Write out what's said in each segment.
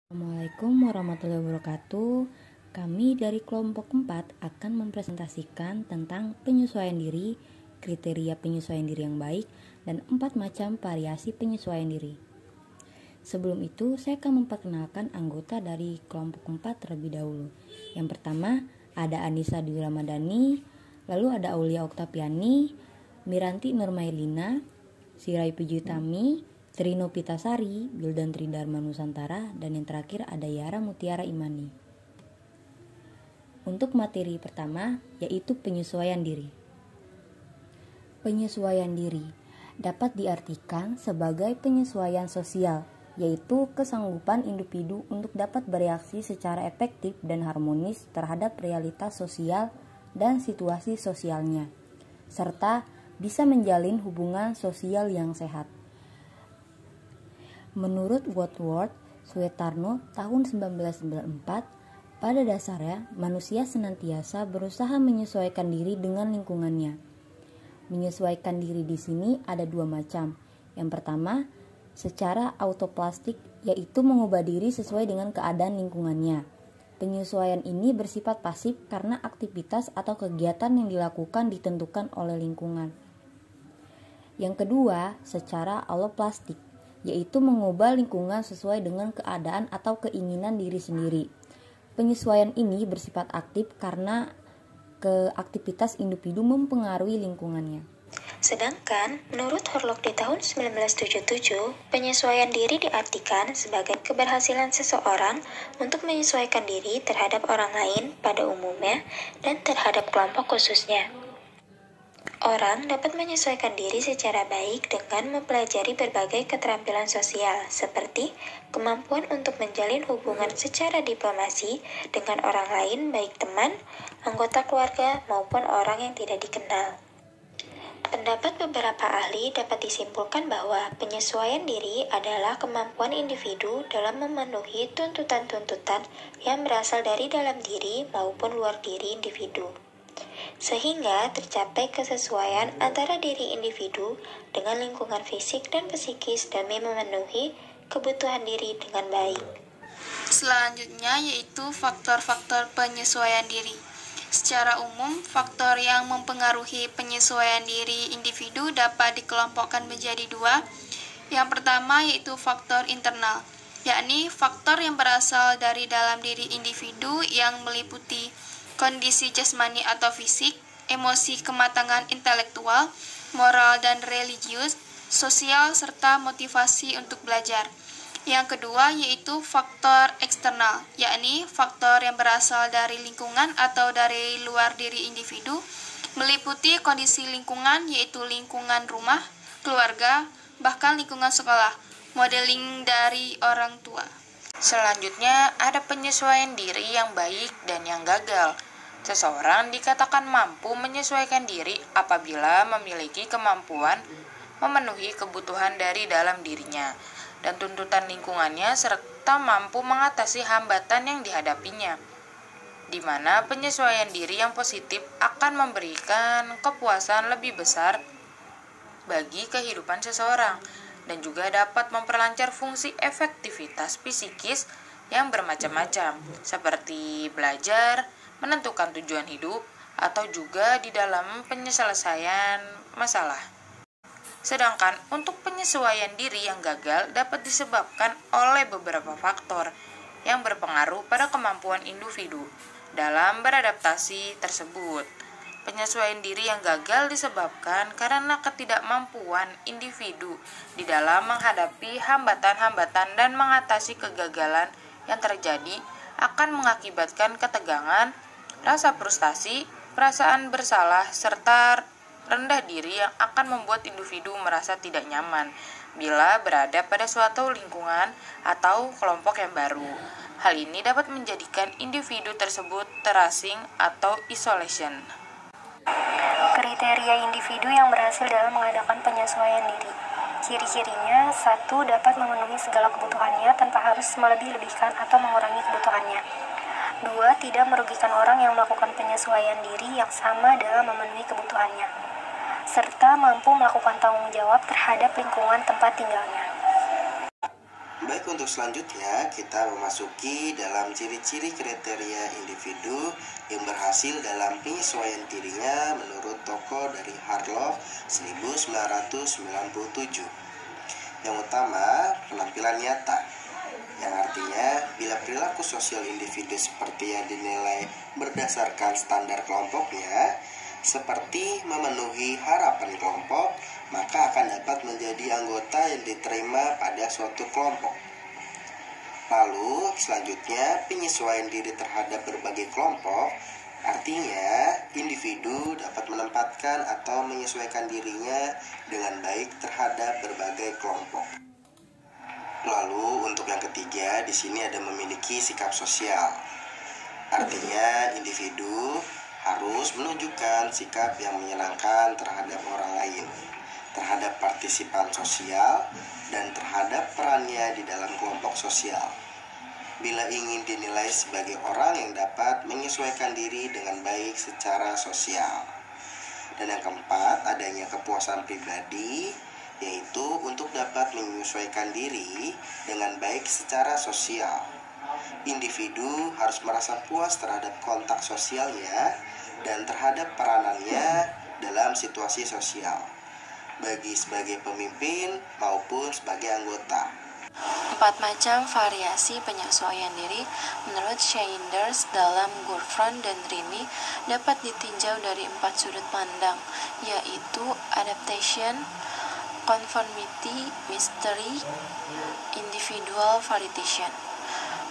Assalamualaikum warahmatullahi wabarakatuh. Kami dari kelompok 4 akan mempresentasikan tentang penyesuaian diri, kriteria penyesuaian diri yang baik, dan 4 macam variasi penyesuaian diri. Sebelum itu, saya akan memperkenalkan anggota dari kelompok 4 terlebih dahulu. Yang pertama, ada Anissa Dwi Ramadhani, lalu ada Aulia Oktaviani, Miranti Nurmailina, Sirai Pujutami, Trino Pitasari, Bildan Tridharma Nusantara, dan yang terakhir ada Yara Mutiara Imani. Untuk materi pertama, yaitu penyesuaian diri. Penyesuaian diri dapat diartikan sebagai penyesuaian sosial, yaitu kesanggupan individu untuk dapat bereaksi secara efektif dan harmonis terhadap realitas sosial dan situasi sosialnya, serta bisa menjalin hubungan sosial yang sehat. Menurut Wordsworth Suetarno tahun 1994, pada dasarnya manusia senantiasa berusaha menyesuaikan diri dengan lingkungannya. Menyesuaikan diri di sini ada dua macam. Yang pertama, secara autoplastik, yaitu mengubah diri sesuai dengan keadaan lingkungannya. Penyesuaian ini bersifat pasif karena aktivitas atau kegiatan yang dilakukan ditentukan oleh lingkungan. Yang kedua, secara alloplastik, yaitu mengubah lingkungan sesuai dengan keadaan atau keinginan diri sendiri. Penyesuaian ini bersifat aktif karena aktivitas individu mempengaruhi lingkungannya. Sedangkan, menurut Horlock di tahun 1977, penyesuaian diri diartikan sebagai keberhasilan seseorang untuk menyesuaikan diri terhadap orang lain pada umumnya dan terhadap kelompok khususnya. Orang dapat menyesuaikan diri secara baik dengan mempelajari berbagai keterampilan sosial, seperti kemampuan untuk menjalin hubungan secara diplomasi dengan orang lain, baik teman, anggota keluarga, maupun orang yang tidak dikenal. Pendapat beberapa ahli dapat disimpulkan bahwa penyesuaian diri adalah kemampuan individu dalam memenuhi tuntutan-tuntutan yang berasal dari dalam diri maupun luar diri individu, sehingga tercapai kesesuaian antara diri individu dengan lingkungan fisik dan psikis demi memenuhi kebutuhan diri dengan baik. Selanjutnya yaitu faktor-faktor penyesuaian diri. Secara umum, faktor yang mempengaruhi penyesuaian diri individu dapat dikelompokkan menjadi dua. Yang pertama yaitu faktor internal, yakni faktor yang berasal dari dalam diri individu yang meliputi kondisi jasmani atau fisik, emosi, kematangan intelektual, moral dan religius, sosial, serta motivasi untuk belajar. Yang kedua yaitu faktor eksternal, yakni faktor yang berasal dari lingkungan atau dari luar diri individu, meliputi kondisi lingkungan yaitu lingkungan rumah, keluarga, bahkan lingkungan sekolah, modeling dari orang tua. Selanjutnya ada penyesuaian diri yang baik dan yang gagal. Seseorang dikatakan mampu menyesuaikan diri apabila memiliki kemampuan memenuhi kebutuhan dari dalam dirinya dan tuntutan lingkungannya serta mampu mengatasi hambatan yang dihadapinya, di mana penyesuaian diri yang positif akan memberikan kepuasan lebih besar bagi kehidupan seseorang dan juga dapat memperlancar fungsi efektivitas psikis yang bermacam-macam seperti belajar, menentukan tujuan hidup, atau juga di dalam penyelesaian masalah. Sedangkan untuk penyesuaian diri yang gagal dapat disebabkan oleh beberapa faktor yang berpengaruh pada kemampuan individu dalam beradaptasi tersebut. Penyesuaian diri yang gagal disebabkan karena ketidakmampuan individu di dalam menghadapi hambatan-hambatan dan mengatasi kegagalan yang terjadi akan mengakibatkan ketegangan, rasa frustasi, perasaan bersalah, serta rendah diri yang akan membuat individu merasa tidak nyaman bila berada pada suatu lingkungan atau kelompok yang baru. Hal ini dapat menjadikan individu tersebut terasing atau isolation. Kriteria individu yang berhasil dalam mengadakan penyesuaian diri. Ciri-cirinya: 1. Dapat memenuhi segala kebutuhannya tanpa harus melebih-lebihkan atau mengurangi kebutuhannya. 2. Tidak merugikan orang yang melakukan penyesuaian diri yang sama dalam memenuhi kebutuhannya, serta mampu melakukan tanggung jawab terhadap lingkungan tempat tinggalnya. Baik, untuk selanjutnya kita memasuki dalam ciri-ciri kriteria individu yang berhasil dalam penyesuaian dirinya menurut toko dari Harlow 1997. Yang utama, penampilan nyata, yang artinya bila perilaku sosial individu seperti yang dinilai berdasarkan standar kelompoknya, seperti memenuhi harapan kelompok, maka akan dapat menjadi anggota yang diterima pada suatu kelompok. Lalu selanjutnya, penyesuaian diri terhadap berbagai kelompok, artinya individu dapat menempatkan atau menyesuaikan dirinya dengan baik terhadap berbagai kelompok. Lalu untuk yang ketiga, di sini ada memiliki sikap sosial. Artinya individu harus menunjukkan sikap yang menyenangkan terhadap orang lain, terhadap partisipan sosial, dan terhadap perannya di dalam kelompok sosial. Bila ingin dinilai sebagai orang yang dapat menyesuaikan diri dengan baik secara sosial. Dan yang keempat, adanya kepuasan pribadi, yaitu untuk dapat menyesuaikan diri dengan baik secara sosial. Individu harus merasa puas terhadap kontak sosialnya dan terhadap peranannya dalam situasi sosial, bagi sebagai pemimpin maupun sebagai anggota. 4 macam variasi penyesuaian diri menurut Sanders dalam Gurfron dan Rini dapat ditinjau dari 4 sudut pandang, yaitu adaptation, conformity, mystery, individual variation.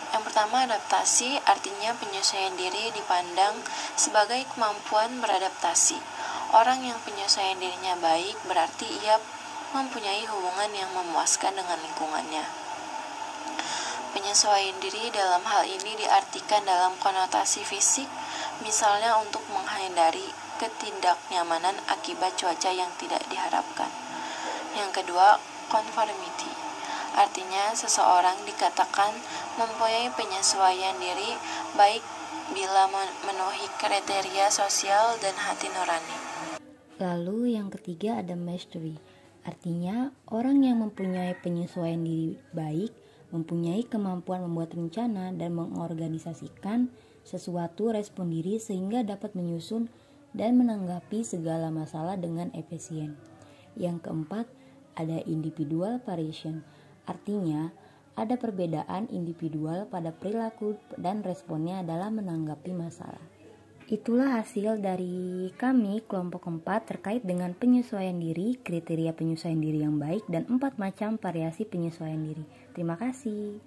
Yang pertama, adaptasi, artinya penyesuaian diri dipandang sebagai kemampuan beradaptasi. Orang yang penyesuaian dirinya baik berarti ia mempunyai hubungan yang memuaskan dengan lingkungannya. Penyesuaian diri dalam hal ini diartikan dalam konotasi fisik, misalnya untuk menghindari ketidaknyamanan akibat cuaca yang tidak diharapkan. Yang kedua, conformity, artinya seseorang dikatakan mempunyai penyesuaian diri baik bila memenuhi kriteria sosial dan hati nurani. Lalu yang ketiga ada mastery, artinya orang yang mempunyai penyesuaian diri baik, mempunyai kemampuan membuat rencana dan mengorganisasikan sesuatu respon diri sehingga dapat menyusun dan menanggapi segala masalah dengan efisien. Yang keempat ada individual variation, artinya ada perbedaan individual pada perilaku dan responnya dalam menanggapi masalah. Itulah hasil dari kami kelompok 4 terkait dengan penyesuaian diri, kriteria penyesuaian diri yang baik, dan 4 macam variasi penyesuaian diri. Terima kasih.